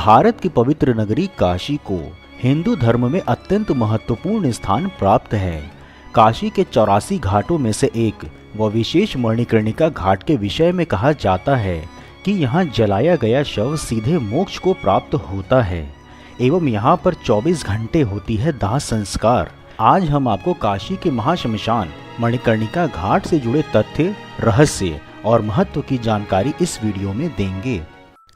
भारत की पवित्र नगरी काशी को हिंदू धर्म में अत्यंत महत्वपूर्ण स्थान प्राप्त है। काशी के 84 घाटों में से एक व विशेष मणिकर्णिका घाट के विषय में कहा जाता है कि यहाँ जलाया गया शव सीधे मोक्ष को प्राप्त होता है एवं यहाँ पर 24 घंटे होती है दाह संस्कार। आज हम आपको काशी के महाश्मशान मणिकर्णिका घाट से जुड़े तथ्य, रहस्य और महत्व की जानकारी इस वीडियो में देंगे।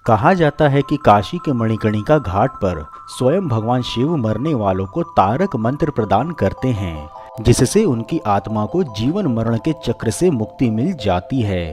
कहा जाता है कि काशी के मणिकर्णिका घाट पर स्वयं भगवान शिव मरने वालों को तारक मंत्र प्रदान करते हैं, जिससे उनकी आत्मा को जीवन मरण के चक्र से मुक्ति मिल जाती है।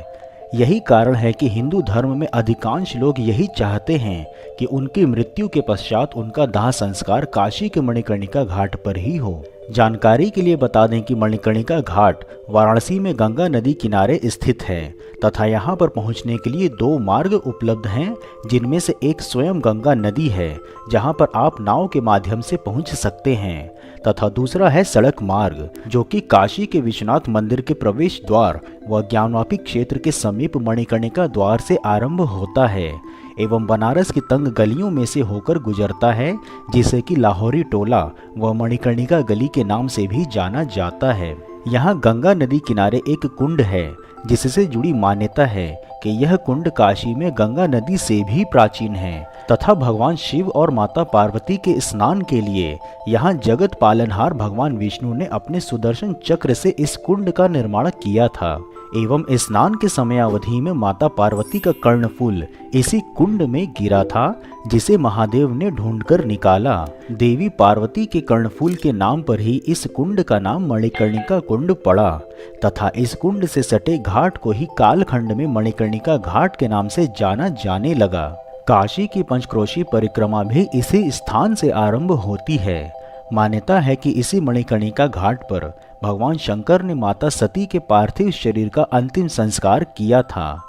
यही कारण है कि हिंदू धर्म में अधिकांश लोग यही चाहते हैं कि उनकी मृत्यु के पश्चात उनका दाह संस्कार काशी के मणिकर्णिका घाट पर ही हो। जानकारी के लिए बता दें कि मणिकर्णिका घाट वाराणसी में गंगा नदी किनारे स्थित है तथा यहाँ पर पहुँचने के लिए 2 मार्ग उपलब्ध हैं, जिनमें से एक स्वयं गंगा नदी है जहाँ पर आप नाव के माध्यम से पहुँच सकते हैं तथा दूसरा है सड़क मार्ग, जो कि काशी के विश्वनाथ मंदिर के प्रवेश द्वार व ज्ञानवापी क्षेत्र के समीप मणिकर्णिका द्वार से आरंभ होता है एवं बनारस की तंग गलियों में से होकर गुजरता है, जिसे कि लाहौरी टोला व मणिकर्णिका गली के नाम से भी जाना जाता है। यहाँ गंगा नदी किनारे एक कुंड है, जिससे जुड़ी मान्यता है कि यह कुंड काशी में गंगा नदी से भी प्राचीन है तथा भगवान शिव और माता पार्वती के स्नान के लिए यहाँ जगत पालनहार भगवान विष्णु ने अपने सुदर्शन चक्र से इस कुंड का निर्माण किया था एवं स्नान के समयावधि में माता पार्वती का कर्णफूल इसी कुंड में गिरा था, जिसे महादेव ने ढूंढकर निकाला। देवी पार्वती के कर्णफूल के नाम पर ही इस कुंड का नाम मणिकर्णिका कुंड पड़ा तथा इस कुंड से सटे घाट को ही कालखंड में मणिकर्णिका घाट के नाम से जाना जाने लगा। काशी की पंचक्रोशी परिक्रमा भी इसी स्थान से आरंभ होती है। मान्यता है कि इसी मणिकर्णिका घाट पर भगवान शंकर ने माता सती के पार्थिव शरीर का अंतिम संस्कार किया था।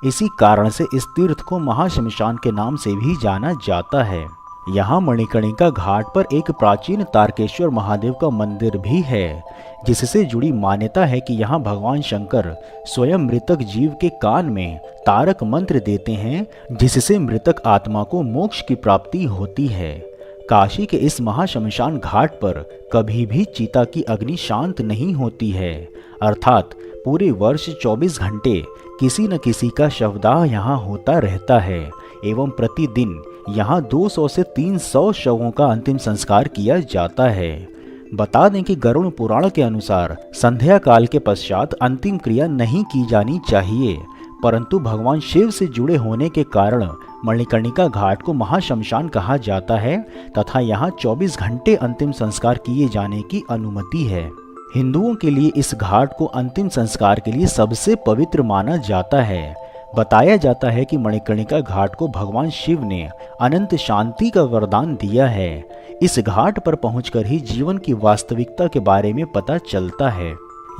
इसी कारण से इस तीर्थ को महाश्मशान के नाम से भी जाना जाता है। यहाँ मणिकर्णिका घाट पर एक प्राचीन तारकेश्वर महादेव का मंदिर भी है, जिससे जुड़ी मान्यता है कि यहाँ भगवान शंकर स्वयं मृतक जीव के कान में तारक मंत्र देते हैं, जिससे मृतक आत्मा को मोक्ष की प्राप्ति होती है। काशी के इस महाश्मशान घाट पर कभी भी चिता की अग्नि शांत नहीं होती है, अर्थात पूरे वर्ष 24 घंटे किसी न किसी का शवदाह यहाँ होता रहता है एवं प्रतिदिन यहाँ 200 से 300 शवों का अंतिम संस्कार किया जाता है। बता दें कि गरुड़ पुराण के अनुसार संध्या काल के पश्चात अंतिम क्रिया नहीं की जानी चाहिए, परंतु भगवान शिव से जुड़े होने के कारण मणिकर्णिका घाट को महाश्मशान कहा जाता है तथा यहाँ 24 घंटे अंतिम संस्कार किए जाने की अनुमति है। हिंदुओं के लिए इस घाट को अंतिम संस्कार के लिए सबसे पवित्र माना जाता है। बताया जाता है कि मणिकर्णिका घाट को भगवान शिव ने अनंत शांति का वरदान दिया है। इस घाट पर पहुंचकर ही जीवन की वास्तविकता के बारे में पता चलता है।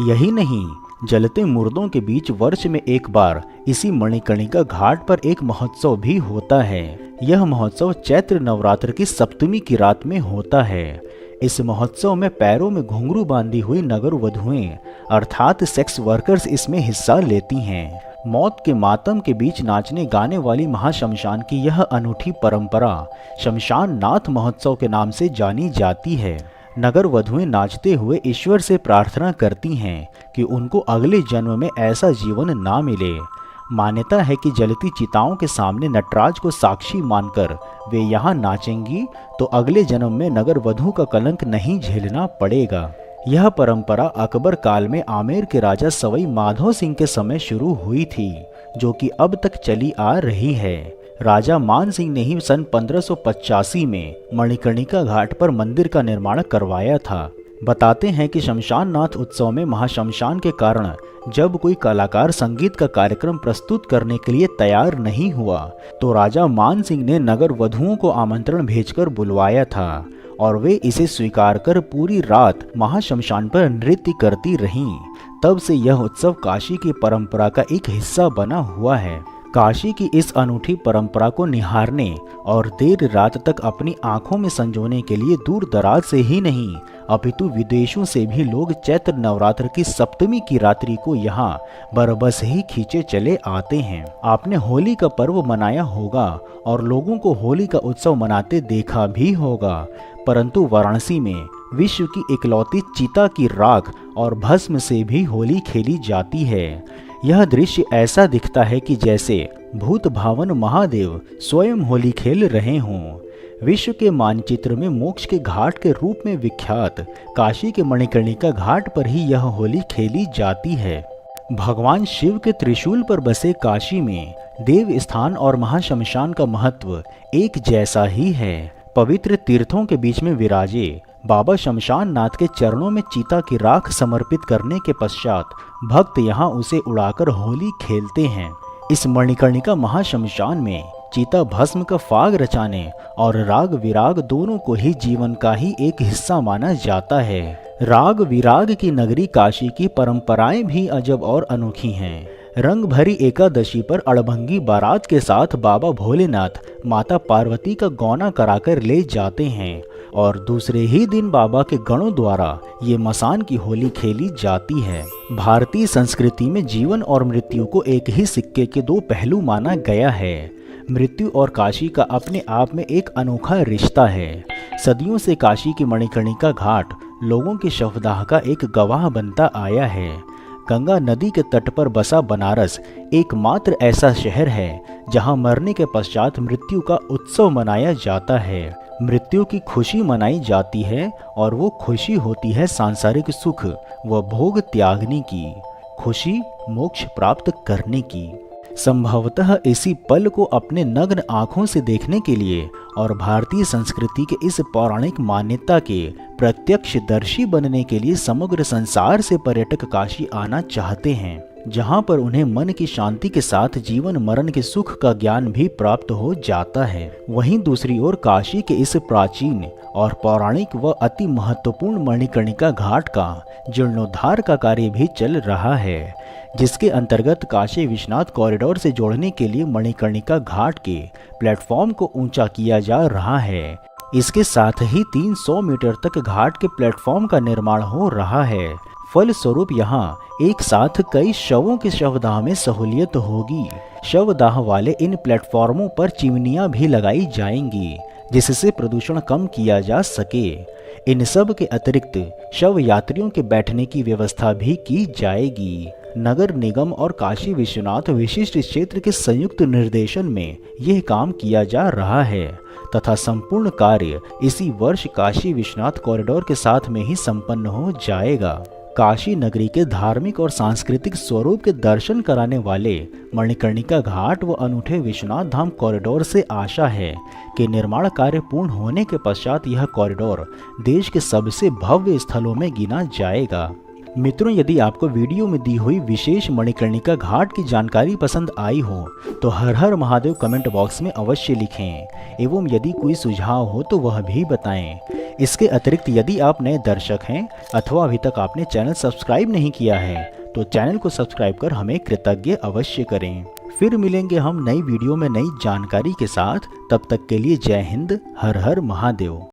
यही नहीं, जलते मुर्दों के बीच वर्ष में एक बार इसी मणिकर्णिका घाट पर एक महोत्सव भी होता है। यह महोत्सव चैत्र नवरात्र की सप्तमी की रात में होता है। इस महोत्सव में पैरों में घुंघरू बांधी हुई नगर वधुएं अर्थात सेक्स वर्कर्स इसमें हिस्सा लेती हैं। मौत के मातम के बीच नाचने गाने वाली महाश्मशान की यह अनूठी परंपरा शमशान नाथ महोत्सव के नाम से जानी जाती है। नगर वधुएं नाचते हुए ईश्वर से प्रार्थना करती हैं कि उनको अगले जन्म में ऐसा जीवन ना मिले। मान्यता है कि जलती चिताओं के सामने नटराज को साक्षी मानकर वे यहाँ नाचेंगी तो अगले जन्म में नगर वधु का कलंक नहीं झेलना पड़ेगा। यह परंपरा अकबर काल में आमेर के राजा सवाई माधो सिंह के समय शुरू हुई थी, जो कि अब तक चली आ रही है। राजा मान सिंह ने ही सन 1585 में मणिकर्णिका घाट पर मंदिर का निर्माण करवाया था। बताते हैं कि शमशान नाथ उत्सव में महाश्मशान के कारण जब कोई कलाकार संगीत का कार्यक्रम प्रस्तुत करने के लिए तैयार नहीं हुआ तो राजा मान सिंह ने नगर वधुओं को आमंत्रण भेजकर बुलवाया था और वे इसे स्वीकार कर पूरी रात महाश्मशान पर नृत्य करती रहीं। तब से यह उत्सव काशी की परंपरा का एक हिस्सा बना हुआ है। काशी की इस अनूठी परंपरा को निहारने और देर रात तक अपनी आंखों में संजोने के लिए दूर दराज से ही नहीं अपितु विदेशों से भी लोग चैत्र नवरात्र की सप्तमी की रात्रि को यहाँ बरबस ही खींचे चले आते हैं। आपने होली का पर्व मनाया होगा और लोगों को होली का उत्सव मनाते देखा भी होगा, परंतु वाराणसी में विश्व की इकलौती चिता की राख और भस्म से भी होली खेली जाती है। यह दृश्य ऐसा दिखता है कि जैसे भूत भावन महादेव स्वयं होली खेल रहे हों। विश्व के मानचित्र में मोक्ष के घाट के रूप में विख्यात काशी के मणिकर्णिका घाट पर ही यह होली खेली जाती है। भगवान शिव के त्रिशूल पर बसे काशी में देव स्थान और महाशमशान का महत्व एक जैसा ही है। पवित्र तीर्थों के बीच में विराजे बाबा शमशान नाथ के चरणों में चीता की राख समर्पित करने के पश्चात भक्त यहाँ उसे उड़ाकर होली खेलते हैं। इस मणिकर्णिका महाशमशान में चीता भस्म का फाग रचाने और राग विराग दोनों को ही जीवन का ही एक हिस्सा माना जाता है। राग विराग की नगरी काशी की परंपराएं भी अजब और अनोखी हैं। रंग भरी एकादशी पर अड़भंगी बारात के साथ बाबा भोलेनाथ माता पार्वती का गौना कराकर ले जाते हैं और दूसरे ही दिन बाबा के गणों द्वारा ये मसान की होली खेली जाती है। भारतीय संस्कृति में जीवन और मृत्यु को एक ही सिक्के के दो पहलू माना गया है। मृत्यु और काशी का अपने आप में एक अनोखा रिश्ता है। सदियों से काशी की मणिकर्णिका घाट लोगों की शवदाह का एक गवाह बनता आया है। गंगा नदी के तट पर बसा बनारस एकमात्र ऐसा शहर है जहां मरने के पश्चात मृत्यु का उत्सव मनाया जाता है। मृत्यु की खुशी मनाई जाती है और वो खुशी होती है सांसारिक सुख व भोग त्यागने की, खुशी मोक्ष प्राप्त करने की। संभवतः इसी पल को अपने नग्न आंखों से देखने के लिए और भारतीय संस्कृति के इस पौराणिक मान्यता के प्रत्यक्षदर्शी बनने के लिए समग्र संसार से पर्यटक काशी आना चाहते हैं, जहां पर उन्हें मन की शांति के साथ जीवन मरण के सुख का ज्ञान भी प्राप्त हो जाता है। वहीं दूसरी ओर काशी के इस प्राचीन और पौराणिक व अति महत्वपूर्ण मणिकर्णिका घाट का जीर्णोद्धार का कार्य भी चल रहा है, जिसके अंतर्गत काशी विश्वनाथ कॉरिडोर से जोड़ने के लिए मणिकर्णिका घाट के प्लेटफॉर्म को ऊंचा किया जा रहा है। इसके साथ ही 300 मीटर तक घाट के प्लेटफॉर्म का निर्माण हो रहा है। फलस्वरूप यहाँ एक साथ कई शवों के शवदाह में सहूलियत होगी। शवदाह वाले इन प्लेटफॉर्मों पर चिमनियां भी लगाई जाएंगी, जिससे प्रदूषण कम किया जा सके। इन सब के अतिरिक्त शव यात्रियों के बैठने की व्यवस्था भी की जाएगी। नगर निगम और काशी विश्वनाथ विशिष्ट क्षेत्र के संयुक्त निर्देशन में यह काम किया जा रहा है तथा संपूर्ण कार्य इसी वर्ष काशी विश्वनाथ कॉरिडोर के साथ में ही संपन्न हो जाएगा। काशी नगरी के धार्मिक और सांस्कृतिक स्वरूप के दर्शन कराने वाले मणिकर्णिका घाट व अनूठे विश्वनाथ धाम कॉरिडोर से आशा है कि निर्माण कार्य पूर्ण होने के पश्चात यह कॉरिडोर देश के सबसे भव्य स्थलों में गिना जाएगा। मित्रों, यदि आपको वीडियो में दी हुई विशेष मणिकर्णिका घाट की जानकारी पसंद आई हो तो हर हर महादेव कमेंट बॉक्स में अवश्य लिखें एवं यदि कोई सुझाव हो तो वह भी बताएं। इसके अतिरिक्त यदि आप नए दर्शक हैं अथवा अभी तक आपने चैनल सब्सक्राइब नहीं किया है तो चैनल को सब्सक्राइब कर हमें कृतज्ञ अवश्य करें। फिर मिलेंगे हम नई वीडियो में नई जानकारी के साथ। तब तक के लिए जय हिंद, हर हर महादेव।